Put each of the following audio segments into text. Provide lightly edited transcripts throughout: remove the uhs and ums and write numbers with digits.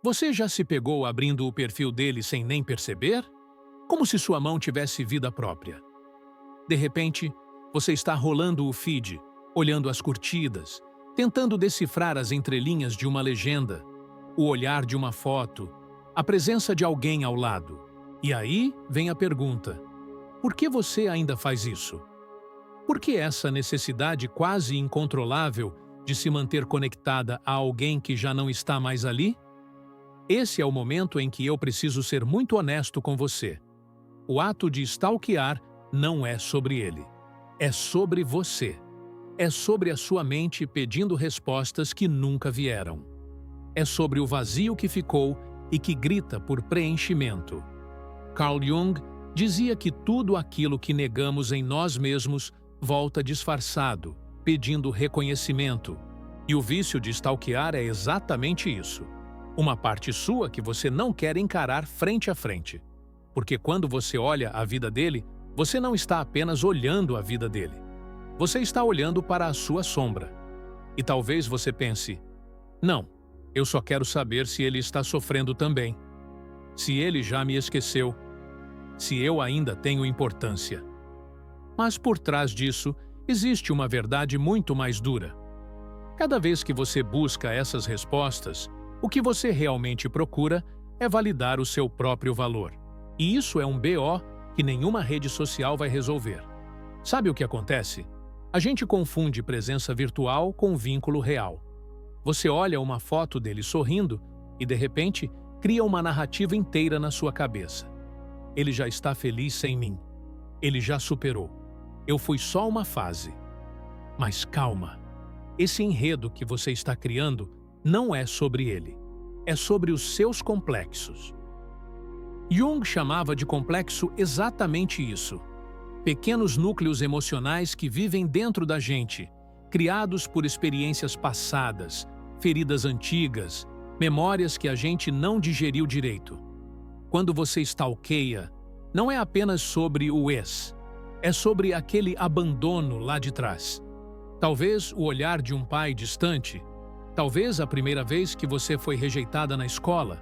Você já se pegou abrindo o perfil dele sem nem perceber? Como se sua mão tivesse vida própria. De repente, você está rolando o feed, olhando as curtidas, tentando decifrar as entrelinhas de uma legenda, o olhar de uma foto, a presença de alguém ao lado. E aí vem a pergunta: por que você ainda faz isso? Por que essa necessidade quase incontrolável de se manter conectada a alguém que já não está mais ali? Esse é o momento em que eu preciso ser muito honesto com você. O ato de stalkear não é sobre ele. É sobre você. É sobre a sua mente pedindo respostas que nunca vieram. É sobre o vazio que ficou e que grita por preenchimento. Carl Jung dizia que tudo aquilo que negamos em nós mesmos volta disfarçado, pedindo reconhecimento. E o vício de stalkear é exatamente isso. Uma parte sua que você não quer encarar frente a frente. Porque quando você olha a vida dele, você não está apenas olhando a vida dele. Você está olhando para a sua sombra. E talvez você pense: não, eu só quero saber se ele está sofrendo também. Se ele já me esqueceu. Se eu ainda tenho importância. Mas por trás disso, existe uma verdade muito mais dura. Cada vez que você busca essas respostas, o que você realmente procura é validar o seu próprio valor. E isso é um BO que nenhuma rede social vai resolver. Sabe o que acontece? A gente confunde presença virtual com vínculo real. Você olha uma foto dele sorrindo e, de repente, cria uma narrativa inteira na sua cabeça. Ele já está feliz sem mim. Ele já superou. Eu fui só uma fase. Mas calma. Esse enredo que você está criando não é sobre ele. É sobre os seus complexos. Jung chamava de complexo exatamente isso. Pequenos núcleos emocionais que vivem dentro da gente, criados por experiências passadas, feridas antigas, memórias que a gente não digeriu direito. Quando você stalkeia, não é apenas sobre o ex, é sobre aquele abandono lá de trás. Talvez o olhar de um pai distante, talvez a primeira vez que você foi rejeitada na escola,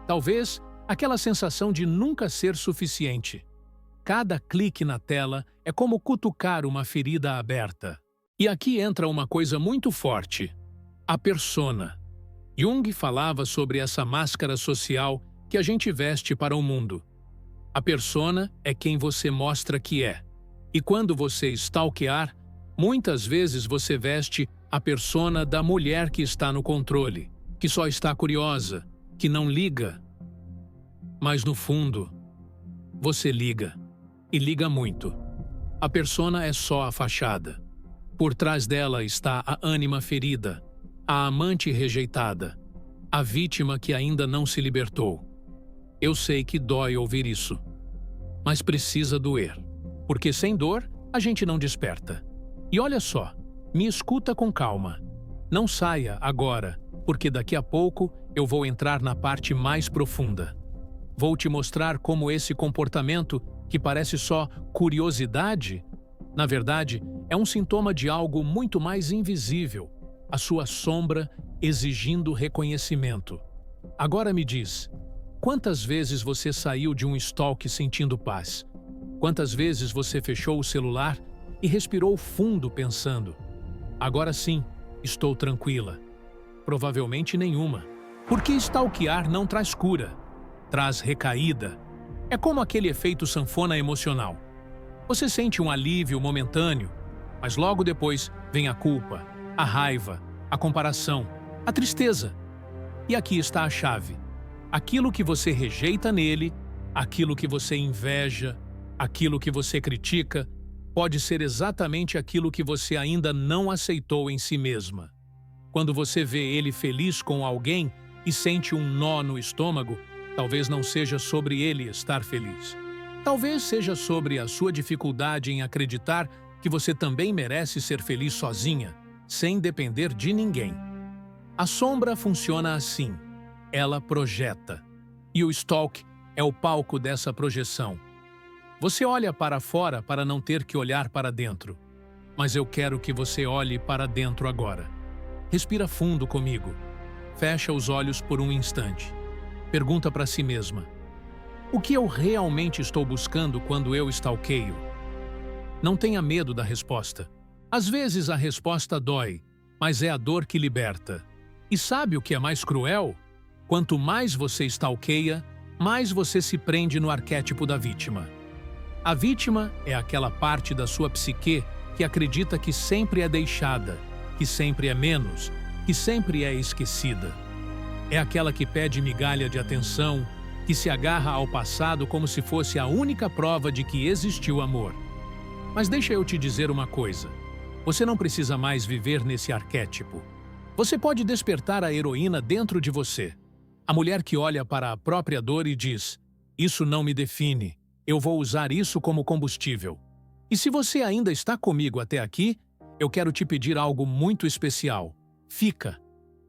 talvez aquela sensação de nunca ser suficiente. Cada clique na tela é como cutucar uma ferida aberta. E aqui entra uma coisa muito forte: a persona. Jung falava sobre essa máscara social que a gente veste para o mundo. A persona é quem você mostra que é. E quando você stalkear, muitas vezes você veste a persona da mulher que está no controle, que só está curiosa, que não liga. Mas no fundo, você liga. E liga muito. A persona é só a fachada. Por trás dela está a ânima ferida, a amante rejeitada, a vítima que ainda não se libertou. Eu sei que dói ouvir isso, mas precisa doer, porque sem dor a gente não desperta. E olha só, me escuta com calma. Não saia agora, porque daqui a pouco eu vou entrar na parte mais profunda. Vou te mostrar como esse comportamento, que parece só curiosidade, na verdade, é um sintoma de algo muito mais invisível, a sua sombra exigindo reconhecimento. Agora me diz, quantas vezes você saiu de um stalk sentindo paz? Quantas vezes você fechou o celular e respirou fundo pensando: agora sim, estou tranquila? Provavelmente nenhuma. Porque stalkear não traz cura, traz recaída. É como aquele efeito sanfona emocional. Você sente um alívio momentâneo, mas logo depois vem a culpa, a raiva, a comparação, a tristeza. E aqui está a chave. Aquilo que você rejeita nele, aquilo que você inveja, aquilo que você critica, pode ser exatamente aquilo que você ainda não aceitou em si mesma. Quando você vê ele feliz com alguém e sente um nó no estômago, talvez não seja sobre ele estar feliz. Talvez seja sobre a sua dificuldade em acreditar que você também merece ser feliz sozinha, sem depender de ninguém. A sombra funciona assim. Ela projeta. E o stalk é o palco dessa projeção. Você olha para fora para não ter que olhar para dentro. Mas eu quero que você olhe para dentro agora. Respira fundo comigo. Fecha os olhos por um instante. Pergunta para si mesma: o que eu realmente estou buscando quando eu stalkeio? Não tenha medo da resposta. Às vezes a resposta dói, mas é a dor que liberta. E sabe o que é mais cruel? Quanto mais você stalkeia, mais você se prende no arquétipo da vítima. A vítima é aquela parte da sua psique que acredita que sempre é deixada, que sempre é menos, que sempre é esquecida. É aquela que pede migalha de atenção, que se agarra ao passado como se fosse a única prova de que existiu amor. Mas deixa eu te dizer uma coisa. Você não precisa mais viver nesse arquétipo. Você pode despertar a heroína dentro de você. A mulher que olha para a própria dor e diz: isso não me define, eu vou usar isso como combustível. E se você ainda está comigo até aqui, eu quero te pedir algo muito especial. Fica.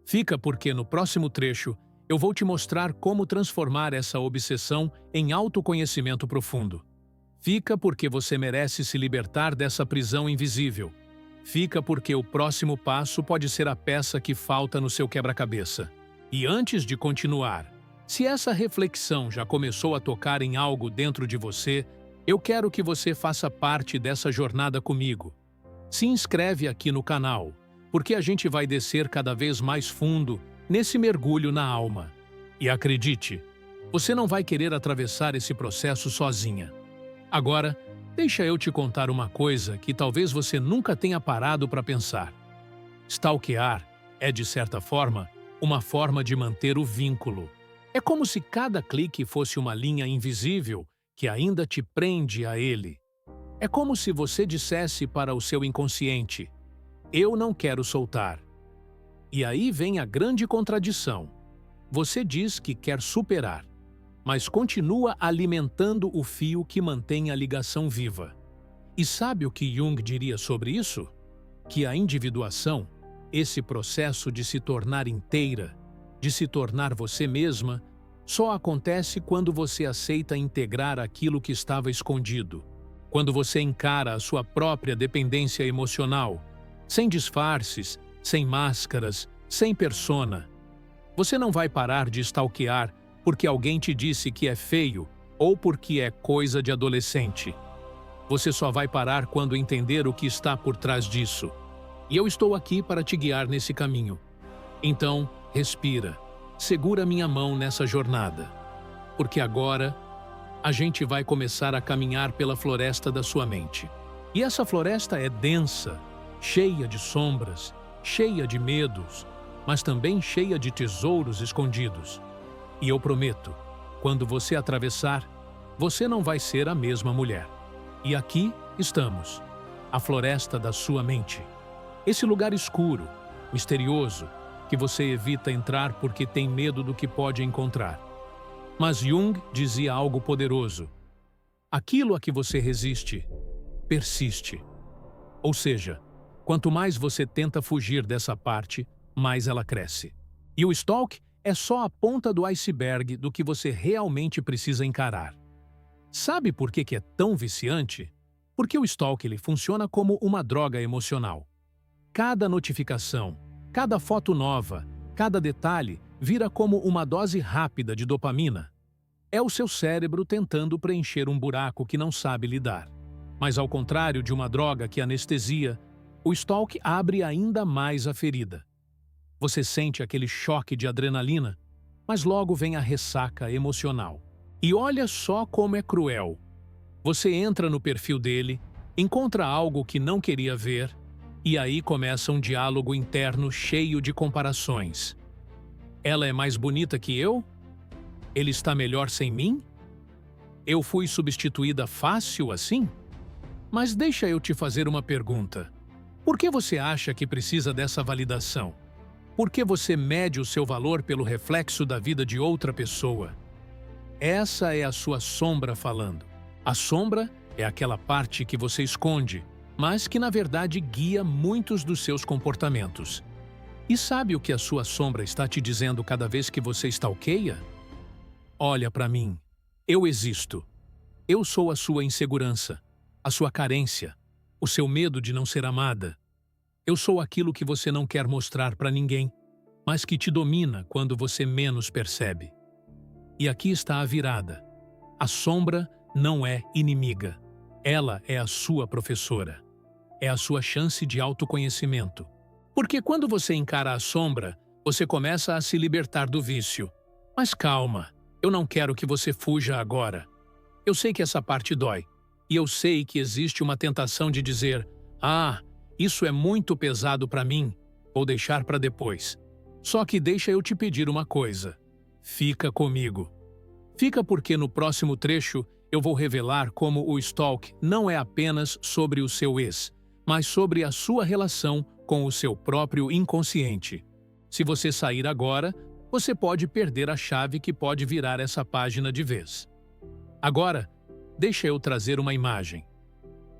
Fica porque no próximo trecho eu vou te mostrar como transformar essa obsessão em autoconhecimento profundo. Fica porque você merece se libertar dessa prisão invisível. Fica porque o próximo passo pode ser a peça que falta no seu quebra-cabeça. E antes de continuar, se essa reflexão já começou a tocar em algo dentro de você, eu quero que você faça parte dessa jornada comigo. Se inscreve aqui no canal, porque a gente vai descer cada vez mais fundo nesse mergulho na alma. E acredite, você não vai querer atravessar esse processo sozinha. Agora, deixa eu te contar uma coisa que talvez você nunca tenha parado para pensar. Stalkear é, de certa forma, uma forma de manter o vínculo. É como se cada clique fosse uma linha invisível que ainda te prende a ele. É como se você dissesse para o seu inconsciente: eu não quero soltar. E aí vem a grande contradição. Você diz que quer superar, mas continua alimentando o fio que mantém a ligação viva. E sabe o que Jung diria sobre isso? Que a individuação, esse processo de se tornar inteira, de se tornar você mesma, só acontece quando você aceita integrar aquilo que estava escondido, quando você encara a sua própria dependência emocional, sem disfarces, sem máscaras, sem persona. Você não vai parar de stalkear porque alguém te disse que é feio ou porque é coisa de adolescente. Você só vai parar quando entender o que está por trás disso. E eu estou aqui para te guiar nesse caminho. Então, respira. Segura minha mão nessa jornada. Porque agora, a gente vai começar a caminhar pela floresta da sua mente. E essa floresta é densa, cheia de sombras, cheia de medos, mas também cheia de tesouros escondidos. E eu prometo, quando você atravessar, você não vai ser a mesma mulher. E aqui estamos, a floresta da sua mente. Esse lugar escuro, misterioso, que você evita entrar porque tem medo do que pode encontrar. Mas Jung dizia algo poderoso. Aquilo a que você resiste, persiste. Ou seja, quanto mais você tenta fugir dessa parte, mais ela cresce. E o stalk é só a ponta do iceberg do que você realmente precisa encarar. Sabe por que é tão viciante? Porque o stalk ele funciona como uma droga emocional. Cada notificação, cada foto nova, cada detalhe vira como uma dose rápida de dopamina. É o seu cérebro tentando preencher um buraco que não sabe lidar. Mas ao contrário de uma droga que anestesia, o stalk abre ainda mais a ferida. Você sente aquele choque de adrenalina, mas logo vem a ressaca emocional. E olha só como é cruel. Você entra no perfil dele, encontra algo que não queria ver, e aí começa um diálogo interno cheio de comparações. Ela é mais bonita que eu? Ele está melhor sem mim? Eu fui substituída fácil assim? Mas deixa eu te fazer uma pergunta. Por que você acha que precisa dessa validação? Por que você mede o seu valor pelo reflexo da vida de outra pessoa? Essa é a sua sombra falando. A sombra é aquela parte que você esconde, mas que na verdade guia muitos dos seus comportamentos. E sabe o que a sua sombra está te dizendo cada vez que você stalkeia? Olha para mim. Eu existo. Eu sou a sua insegurança, a sua carência, o seu medo de não ser amada. Eu sou aquilo que você não quer mostrar para ninguém, mas que te domina quando você menos percebe. E aqui está a virada. A sombra não é inimiga. Ela é a sua professora. É a sua chance de autoconhecimento. Porque quando você encara a sombra, você começa a se libertar do vício. Mas calma, eu não quero que você fuja agora. Eu sei que essa parte dói. E eu sei que existe uma tentação de dizer: "Ah, isso é muito pesado para mim, vou deixar para depois." Só que deixa eu te pedir uma coisa. Fica comigo. Fica porque no próximo trecho eu vou revelar como o stalk não é apenas sobre o seu ex, mas sobre a sua relação com o seu próprio inconsciente. Se você sair agora, você pode perder a chave que pode virar essa página de vez. Agora, deixa eu trazer uma imagem.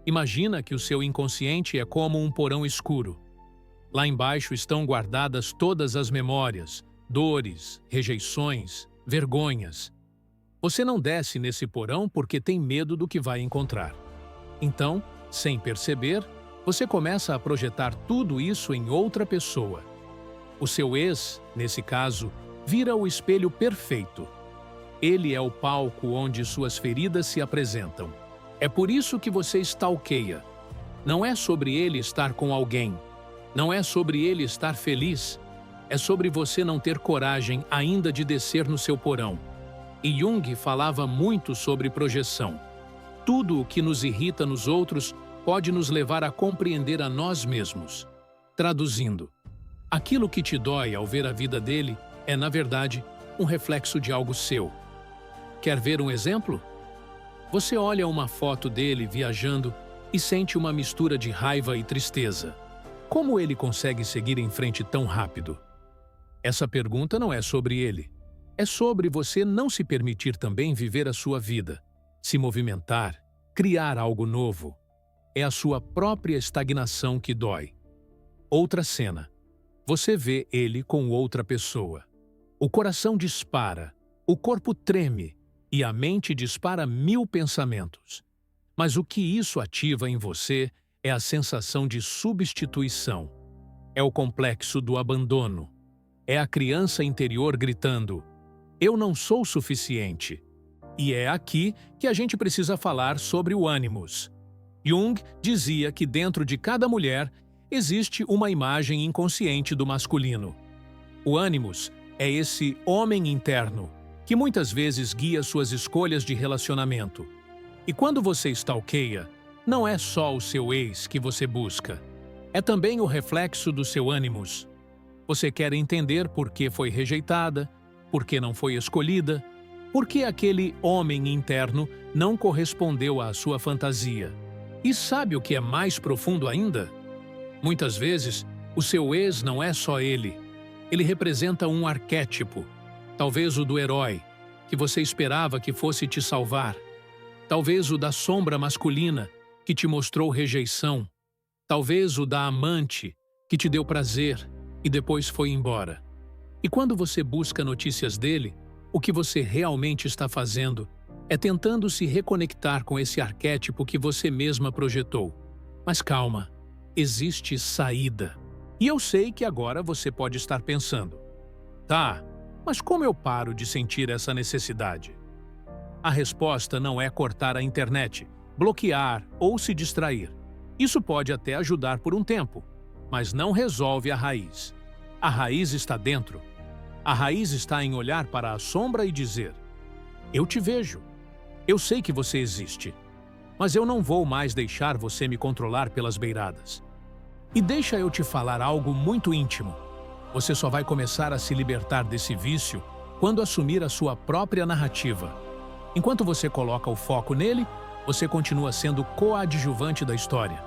Imagina que o seu inconsciente é como um porão escuro. Lá embaixo estão guardadas todas as memórias, dores, rejeições, vergonhas. Você não desce nesse porão porque tem medo do que vai encontrar. Então, sem perceber, você começa a projetar tudo isso em outra pessoa. O seu ex, nesse caso, vira o espelho perfeito. Ele é o palco onde suas feridas se apresentam. É por isso que você stalkeia. Não é sobre ele estar com alguém. Não é sobre ele estar feliz. É sobre você não ter coragem ainda de descer no seu porão. E Jung falava muito sobre projeção. Tudo o que nos irrita nos outros pode nos levar a compreender a nós mesmos. Traduzindo, aquilo que te dói ao ver a vida dele é, na verdade, um reflexo de algo seu. Quer ver um exemplo? Você olha uma foto dele viajando e sente uma mistura de raiva e tristeza. Como ele consegue seguir em frente tão rápido? Essa pergunta não é sobre ele. É sobre você não se permitir também viver a sua vida, se movimentar, criar algo novo. É a sua própria estagnação que dói. Outra cena. Você vê ele com outra pessoa. O coração dispara, o corpo treme e a mente dispara 1000 pensamentos. Mas o que isso ativa em você é a sensação de substituição. É o complexo do abandono. É a criança interior gritando: "Eu não sou suficiente." E é aqui que a gente precisa falar sobre o ânimos. Jung dizia que dentro de cada mulher existe uma imagem inconsciente do masculino. O ânimos é esse homem interno, que muitas vezes guia suas escolhas de relacionamento. E quando você stalkeia, não é só o seu ex que você busca. É também o reflexo do seu ânimos. Você quer entender por que foi rejeitada, por que não foi escolhida, por que aquele homem interno não correspondeu à sua fantasia. E sabe o que é mais profundo ainda? Muitas vezes, o seu ex não é só ele. Ele representa um arquétipo, talvez o do herói, que você esperava que fosse te salvar. Talvez o da sombra masculina, que te mostrou rejeição. Talvez o da amante, que te deu prazer e depois foi embora. E quando você busca notícias dele, o que você realmente está fazendo é tentando se reconectar com esse arquétipo que você mesma projetou. Mas calma, existe saída. E eu sei que agora você pode estar pensando: "Tá, mas como eu paro de sentir essa necessidade?" A resposta não é cortar a internet, bloquear ou se distrair. Isso pode até ajudar por um tempo, mas não resolve a raiz. A raiz está dentro. A raiz está em olhar para a sombra e dizer: "Eu te vejo. Eu sei que você existe. Mas eu não vou mais deixar você me controlar pelas beiradas." E deixa eu te falar algo muito íntimo. Você só vai começar a se libertar desse vício quando assumir a sua própria narrativa. Enquanto você coloca o foco nele, você continua sendo coadjuvante da história.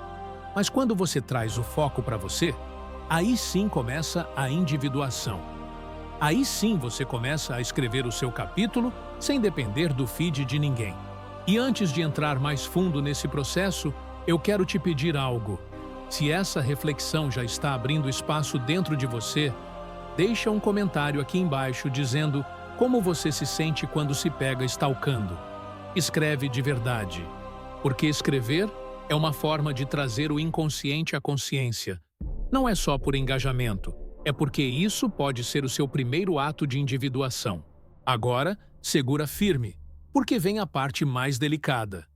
Mas quando você traz o foco para você, aí sim começa a individuação. Aí sim você começa a escrever o seu capítulo sem depender do feed de ninguém. E antes de entrar mais fundo nesse processo, eu quero te pedir algo. Se essa reflexão já está abrindo espaço dentro de você, deixa um comentário aqui embaixo dizendo como você se sente quando se pega stalkando. Escreve de verdade, porque escrever é uma forma de trazer o inconsciente à consciência. Não é só por engajamento, é porque isso pode ser o seu primeiro ato de individuação. Agora, segura firme, porque vem a parte mais delicada.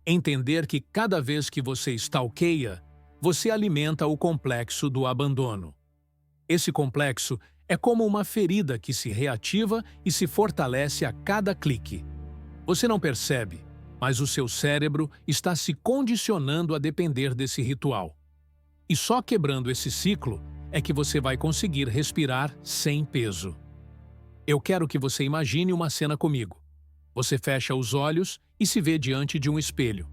Entender que cada vez que você stalkeia, você alimenta o complexo do abandono. Esse complexo é como uma ferida que se reativa e se fortalece a cada clique. Você não percebe, mas o seu cérebro está se condicionando a depender desse ritual. E só quebrando esse ciclo é que você vai conseguir respirar sem peso. Eu quero que você imagine uma cena comigo. Você fecha os olhos e se vê diante de um espelho.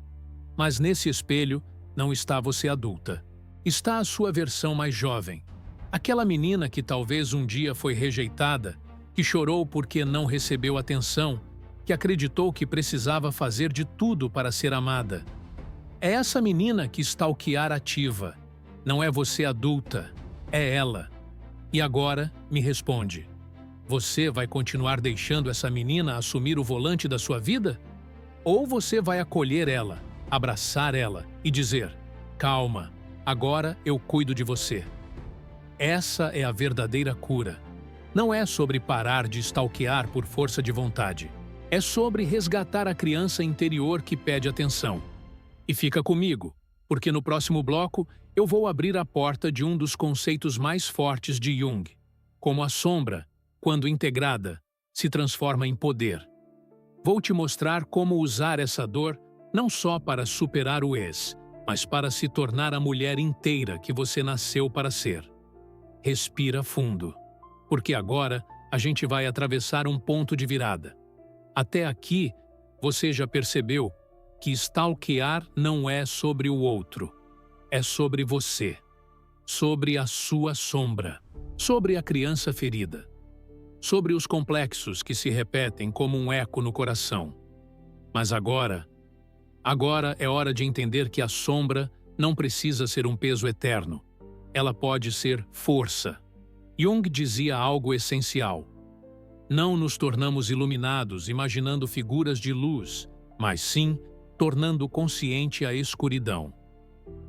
Mas nesse espelho não está você adulta. Está a sua versão mais jovem. Aquela menina que talvez um dia foi rejeitada, que chorou porque não recebeu atenção, que acreditou que precisava fazer de tudo para ser amada. É essa menina que stalkear ativa. Não é você adulta, é ela. E agora, me responde. Você vai continuar deixando essa menina assumir o volante da sua vida? Ou você vai acolher ela, abraçar ela e dizer: calma, agora eu cuido de você. Essa é a verdadeira cura. Não é sobre parar de stalkear por força de vontade. É sobre resgatar a criança interior que pede atenção. E fica comigo, porque no próximo bloco eu vou abrir a porta de um dos conceitos mais fortes de Jung, como a sombra, quando integrada, se transforma em poder. Vou te mostrar como usar essa dor não só para superar o ex, mas para se tornar a mulher inteira que você nasceu para ser. Respira fundo, porque agora a gente vai atravessar um ponto de virada. Até aqui, você já percebeu que stalkear não é sobre o outro, é sobre você, sobre a sua sombra, sobre a criança ferida, sobre os complexos que se repetem como um eco no coração. Mas agora é hora de entender que a sombra não precisa ser um peso eterno. Ela pode ser força. Jung dizia algo essencial. Não nos tornamos iluminados imaginando figuras de luz, mas sim tornando consciente a escuridão.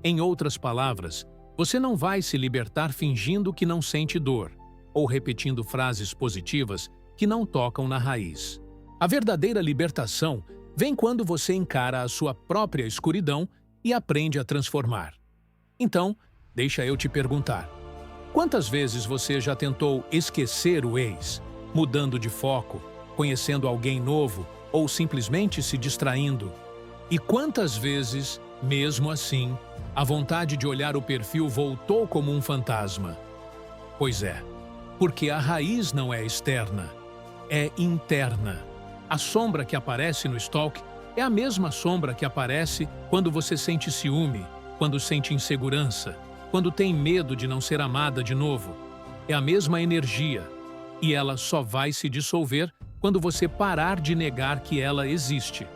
Em outras palavras, você não vai se libertar fingindo que não sente dor, ou repetindo frases positivas que não tocam na raiz. A verdadeira libertação vem quando você encara a sua própria escuridão e aprende a transformar. Então, deixa eu te perguntar. Quantas vezes você já tentou esquecer o ex, mudando de foco, conhecendo alguém novo ou simplesmente se distraindo? E quantas vezes, mesmo assim, a vontade de olhar o perfil voltou como um fantasma? Pois é, porque a raiz não é externa, é interna. A sombra que aparece no stalk é a mesma sombra que aparece quando você sente ciúme, quando sente insegurança, quando tem medo de não ser amada de novo. É a mesma energia, e ela só vai se dissolver quando você parar de negar que ela existe.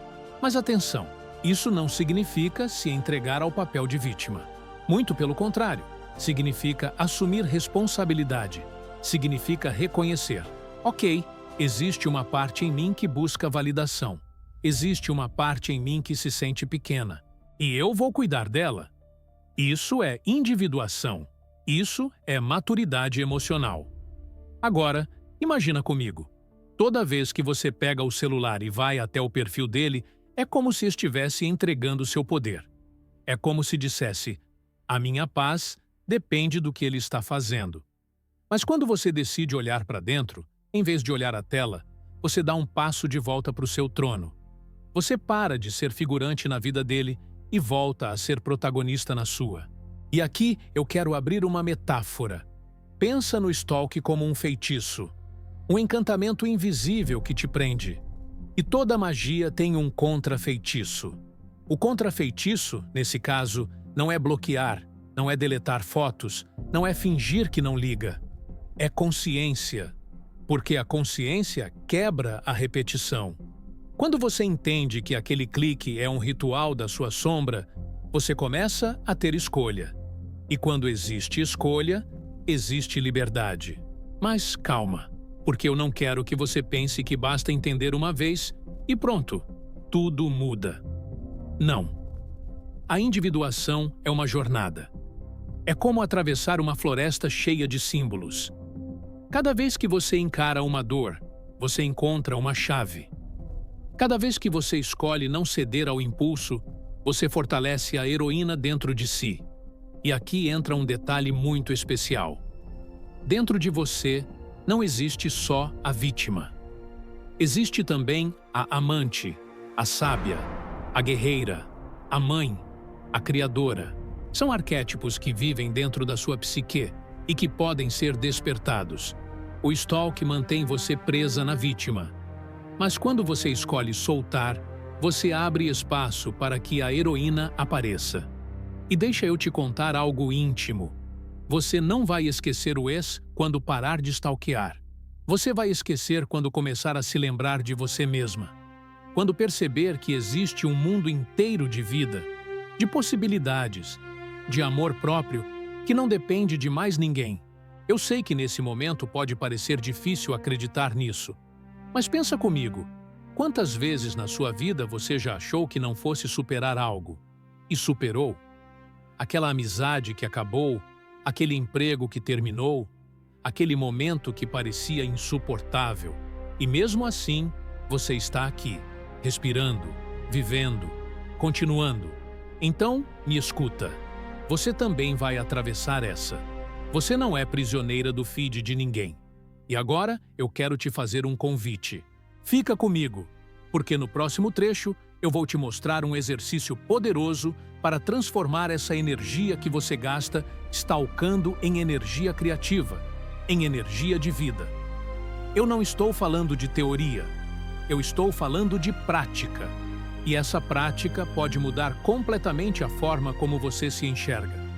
Mas atenção, isso não significa se entregar ao papel de vítima. Muito pelo contrário, significa assumir responsabilidade. Significa reconhecer. Ok, existe uma parte em mim que busca validação. Existe uma parte em mim que se sente pequena. E eu vou cuidar dela. Isso é individuação. Isso é maturidade emocional. Agora, imagina comigo. Toda vez que você pega o celular e vai até o perfil dele, é como se estivesse entregando seu poder. É como se dissesse: a minha paz depende do que ele está fazendo. Mas quando você decide olhar para dentro, em vez de olhar a tela, você dá um passo de volta para o seu trono. Você para de ser figurante na vida dele e volta a ser protagonista na sua. E aqui eu quero abrir uma metáfora. Pensa no stalk como um feitiço, um encantamento invisível que te prende. E toda magia tem um contrafeitiço. O contrafeitiço, nesse caso, não é bloquear, não é deletar fotos, não é fingir que não liga. É consciência, porque a consciência quebra a repetição. Quando você entende que aquele clique é um ritual da sua sombra, você começa a ter escolha. E quando existe escolha, existe liberdade. Mas calma, porque eu não quero que você pense que basta entender uma vez e pronto, tudo muda. Não. A individuação é uma jornada. É como atravessar uma floresta cheia de símbolos. Cada vez que você encara uma dor, você encontra uma chave. Cada vez que você escolhe não ceder ao impulso, você fortalece a heroína dentro de si. E aqui entra um detalhe muito especial. Dentro de você não existe só a vítima. Existe também a amante, a sábia, a guerreira, a mãe, a criadora. São arquétipos que vivem dentro da sua psique e que podem ser despertados. O stalk mantém você presa na vítima. Mas quando você escolhe soltar, você abre espaço para que a heroína apareça. E deixa eu te contar algo íntimo. Você não vai esquecer o ex quando parar de stalkear. Você vai esquecer quando começar a se lembrar de você mesma. Quando perceber que existe um mundo inteiro de vida, de possibilidades, de amor próprio, que não depende de mais ninguém. Eu sei que nesse momento pode parecer difícil acreditar nisso. Mas pensa comigo, quantas vezes na sua vida você já achou que não fosse superar algo? E superou? Aquela amizade que acabou, aquele emprego que terminou, aquele momento que parecia insuportável. E mesmo assim, você está aqui, respirando, vivendo, continuando. Então, me escuta. Você também vai atravessar essa. Você não é prisioneira do feed de ninguém. E agora, eu quero te fazer um convite. Fica comigo, porque no próximo trecho eu vou te mostrar um exercício poderoso para transformar essa energia que você gasta stalkando em energia criativa, em energia de vida. Eu não estou falando de teoria, eu estou falando de prática. E essa prática pode mudar completamente a forma como você se enxerga.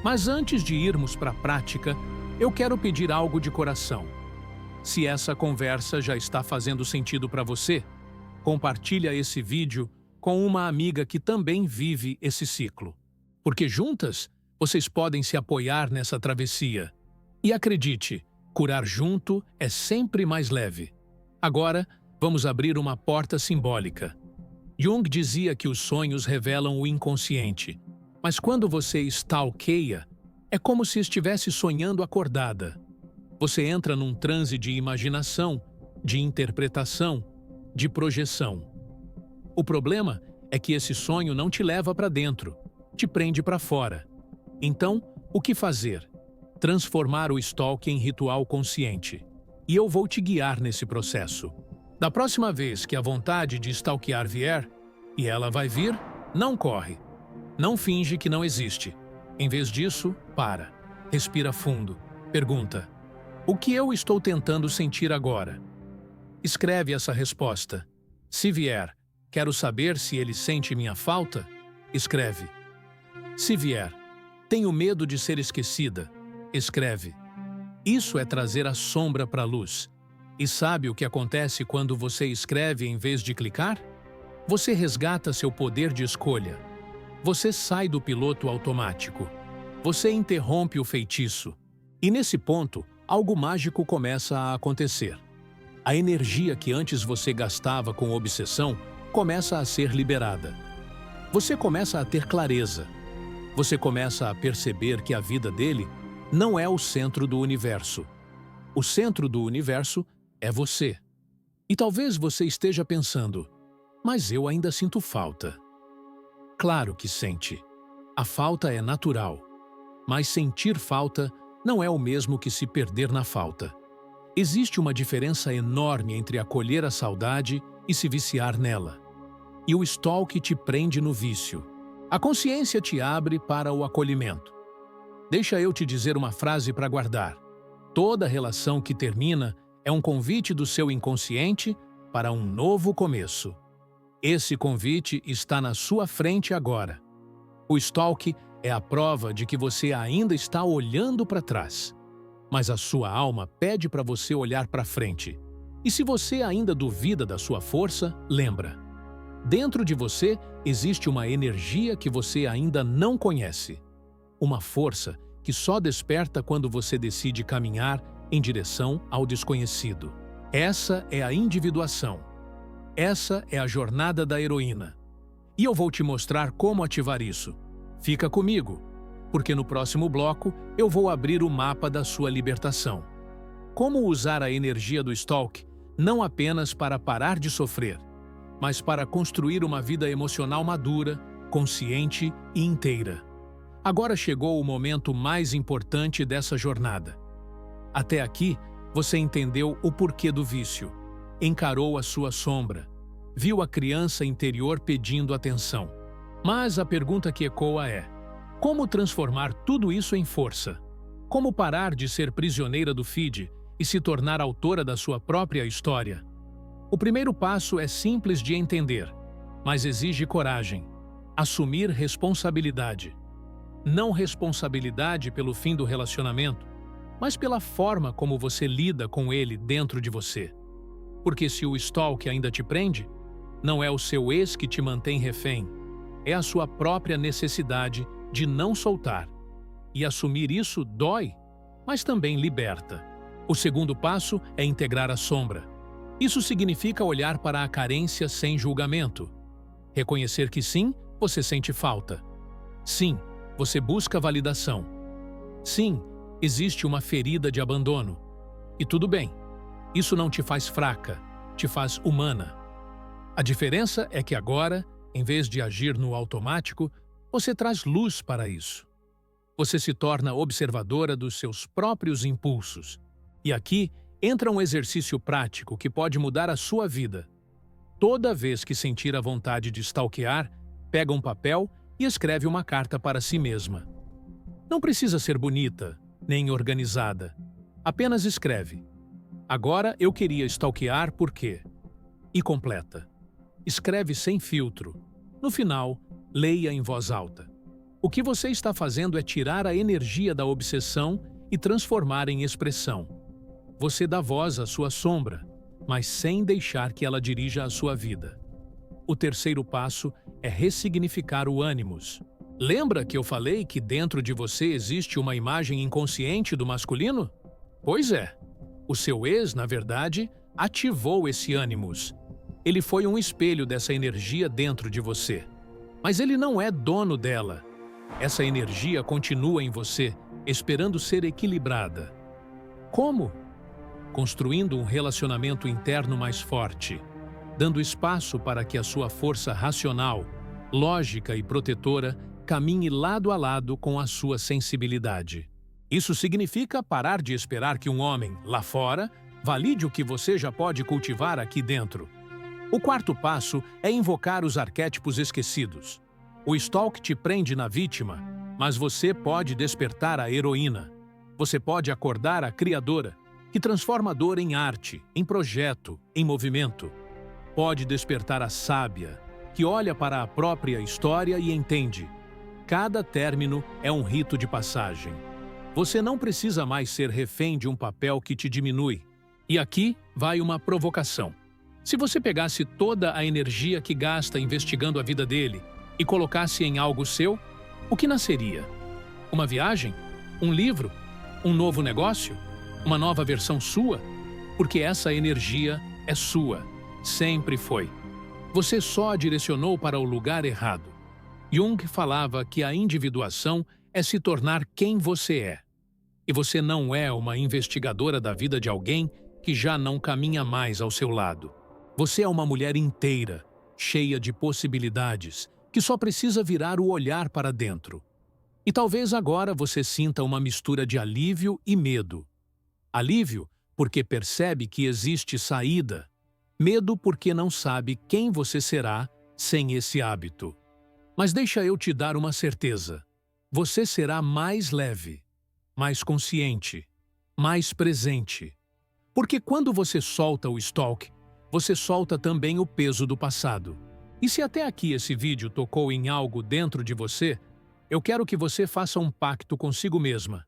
Mas antes de irmos para a prática, eu quero pedir algo de coração. Se essa conversa já está fazendo sentido para você, compartilha esse vídeo com uma amiga que também vive esse ciclo. Porque juntas, vocês podem se apoiar nessa travessia. E acredite, curar junto é sempre mais leve. Agora, vamos abrir uma porta simbólica. Jung dizia que os sonhos revelam o inconsciente, mas quando você stalkeia, é como se estivesse sonhando acordada. Você entra num transe de imaginação, de interpretação, de projeção. O problema é que esse sonho não te leva para dentro, te prende para fora. Então, o que fazer? Transformar o stalk em ritual consciente. E eu vou te guiar nesse processo. Da próxima vez que a vontade de stalkear vier, e ela vai vir, não corre. Não finge que não existe. Em vez disso, para. Respira fundo. Pergunta: o que eu estou tentando sentir agora? Escreve essa resposta. Se vier, quero saber se ele sente minha falta? Escreve. Se vier, tenho medo de ser esquecida? Escreve. Isso é trazer a sombra para a luz. E sabe o que acontece quando você escreve em vez de clicar? Você resgata seu poder de escolha. Você sai do piloto automático. Você interrompe o feitiço. E nesse ponto, algo mágico começa a acontecer. A energia que antes você gastava com obsessão começa a ser liberada. Você começa a ter clareza. Você começa a perceber que a vida dele não é o centro do universo. O centro do universo é você. E talvez você esteja pensando, mas eu ainda sinto falta. Claro que sente. A falta é natural. Mas sentir falta não é o mesmo que se perder na falta. Existe uma diferença enorme entre acolher a saudade e se viciar nela. E o stalk te prende no vício. A consciência te abre para o acolhimento. Deixa eu te dizer uma frase para guardar. Toda relação que termina é um convite do seu inconsciente para um novo começo. Esse convite está na sua frente agora. O stalk é a prova de que você ainda está olhando para trás. Mas a sua alma pede para você olhar para frente. E se você ainda duvida da sua força, lembra. Dentro de você existe uma energia que você ainda não conhece. Uma força que só desperta quando você decide caminhar em direção ao desconhecido. Essa é a individuação. Essa é a jornada da heroína. E eu vou te mostrar como ativar isso. Fica comigo, porque no próximo bloco eu vou abrir o mapa da sua libertação. Como usar a energia do stalk não apenas para parar de sofrer, mas para construir uma vida emocional madura, consciente e inteira. Agora chegou o momento mais importante dessa jornada. Até aqui, você entendeu o porquê do vício, encarou a sua sombra, viu a criança interior pedindo atenção. Mas a pergunta que ecoa é: como transformar tudo isso em força? Como parar de ser prisioneira do feed e se tornar autora da sua própria história? O primeiro passo é simples de entender, mas exige coragem. Assumir responsabilidade. Não responsabilidade pelo fim do relacionamento, mas pela forma como você lida com ele dentro de você. Porque se o stalk ainda te prende, não é o seu ex que te mantém refém, é a sua própria necessidade de não soltar. E assumir isso dói, mas também liberta. O segundo passo é integrar a sombra. Isso significa olhar para a carência sem julgamento. Reconhecer que sim, você sente falta. Sim, você busca validação. Sim, existe uma ferida de abandono. E tudo bem, isso não te faz fraca, te faz humana. A diferença é que agora, em vez de agir no automático, você traz luz para isso. Você se torna observadora dos seus próprios impulsos. E aqui entra um exercício prático que pode mudar a sua vida. Toda vez que sentir a vontade de stalkear, pega um papel e escreve uma carta para si mesma. Não precisa ser bonita, nem organizada. Apenas escreve: agora eu queria stalkear porque... E completa. Escreve sem filtro. No final, leia em voz alta. O que você está fazendo é tirar a energia da obsessão e transformar em expressão. Você dá voz à sua sombra, mas sem deixar que ela dirija a sua vida. O terceiro passo é ressignificar o ânimos. Lembra que eu falei que dentro de você existe uma imagem inconsciente do masculino? Pois é. O seu ex, na verdade, ativou esse ânimos. Ele foi um espelho dessa energia dentro de você. Mas ele não é dono dela. Essa energia continua em você, esperando ser equilibrada. Como? Construindo um relacionamento interno mais forte, dando espaço para que a sua força racional, lógica e protetora caminhe lado a lado com a sua sensibilidade. Isso significa parar de esperar que um homem, lá fora, valide o que você já pode cultivar aqui dentro. O quarto passo é invocar os arquétipos esquecidos. O stalk te prende na vítima, mas você pode despertar a heroína. Você pode acordar a criadora, que transforma a dor em arte, em projeto, em movimento. Pode despertar a sábia, que olha para a própria história e entende: cada término é um rito de passagem. Você não precisa mais ser refém de um papel que te diminui. E aqui vai uma provocação. Se você pegasse toda a energia que gasta investigando a vida dele e colocasse em algo seu, o que nasceria? Uma viagem? Um livro? Um novo negócio? Uma nova versão sua? Porque essa energia é sua. Sempre foi. Você só a direcionou para o lugar errado. Jung falava que a individuação é se tornar quem você é. E você não é uma investigadora da vida de alguém que já não caminha mais ao seu lado. Você é uma mulher inteira, cheia de possibilidades, que só precisa virar o olhar para dentro. E talvez agora você sinta uma mistura de alívio e medo. Alívio porque percebe que existe saída. Medo porque não sabe quem você será sem esse hábito. Mas deixa eu te dar uma certeza. Você será mais leve, mais consciente, mais presente. Porque quando você solta o stalk, você solta também o peso do passado. E se até aqui esse vídeo tocou em algo dentro de você, eu quero que você faça um pacto consigo mesma.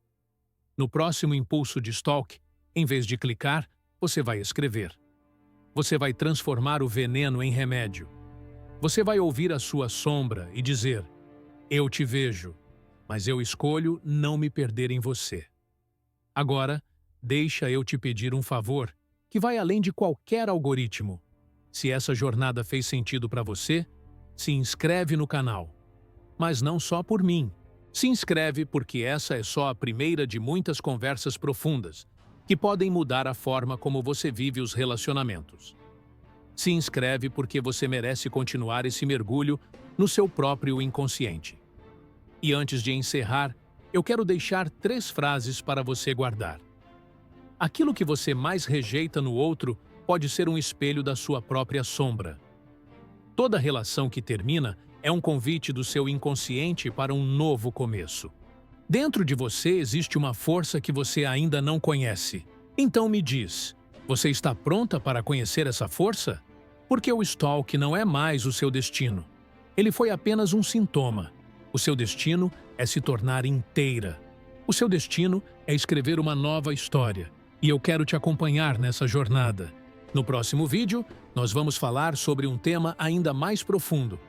No próximo impulso de stalk, em vez de clicar, você vai escrever. Você vai transformar o veneno em remédio. Você vai ouvir a sua sombra e dizer: eu te vejo, mas eu escolho não me perder em você. Agora, deixa eu te pedir um favor, que vai além de qualquer algoritmo. Se essa jornada fez sentido para você, se inscreve no canal. Mas não só por mim. Se inscreve porque essa é só a primeira de muitas conversas profundas, que podem mudar a forma como você vive os relacionamentos. Se inscreve porque você merece continuar esse mergulho no seu próprio inconsciente. E antes de encerrar, eu quero deixar 3 frases para você guardar. Aquilo que você mais rejeita no outro pode ser um espelho da sua própria sombra. Toda relação que termina é um convite do seu inconsciente para um novo começo. Dentro de você existe uma força que você ainda não conhece. Então me diz, você está pronta para conhecer essa força? Porque o stalk não é mais o seu destino. Ele foi apenas um sintoma. O seu destino é se tornar inteira. O seu destino é escrever uma nova história. E eu quero te acompanhar nessa jornada. No próximo vídeo, nós vamos falar sobre um tema ainda mais profundo.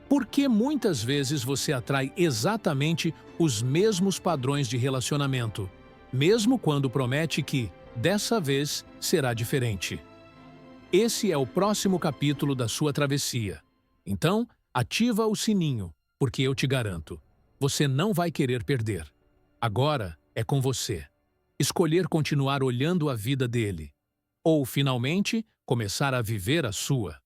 Por que muitas vezes você atrai exatamente os mesmos padrões de relacionamento, mesmo quando promete que, dessa vez, será diferente? Esse é o próximo capítulo da sua travessia. Então, ativa o sininho, porque eu te garanto, você não vai querer perder. Agora é com você. Escolher continuar olhando a vida dele, ou, finalmente, começar a viver a sua.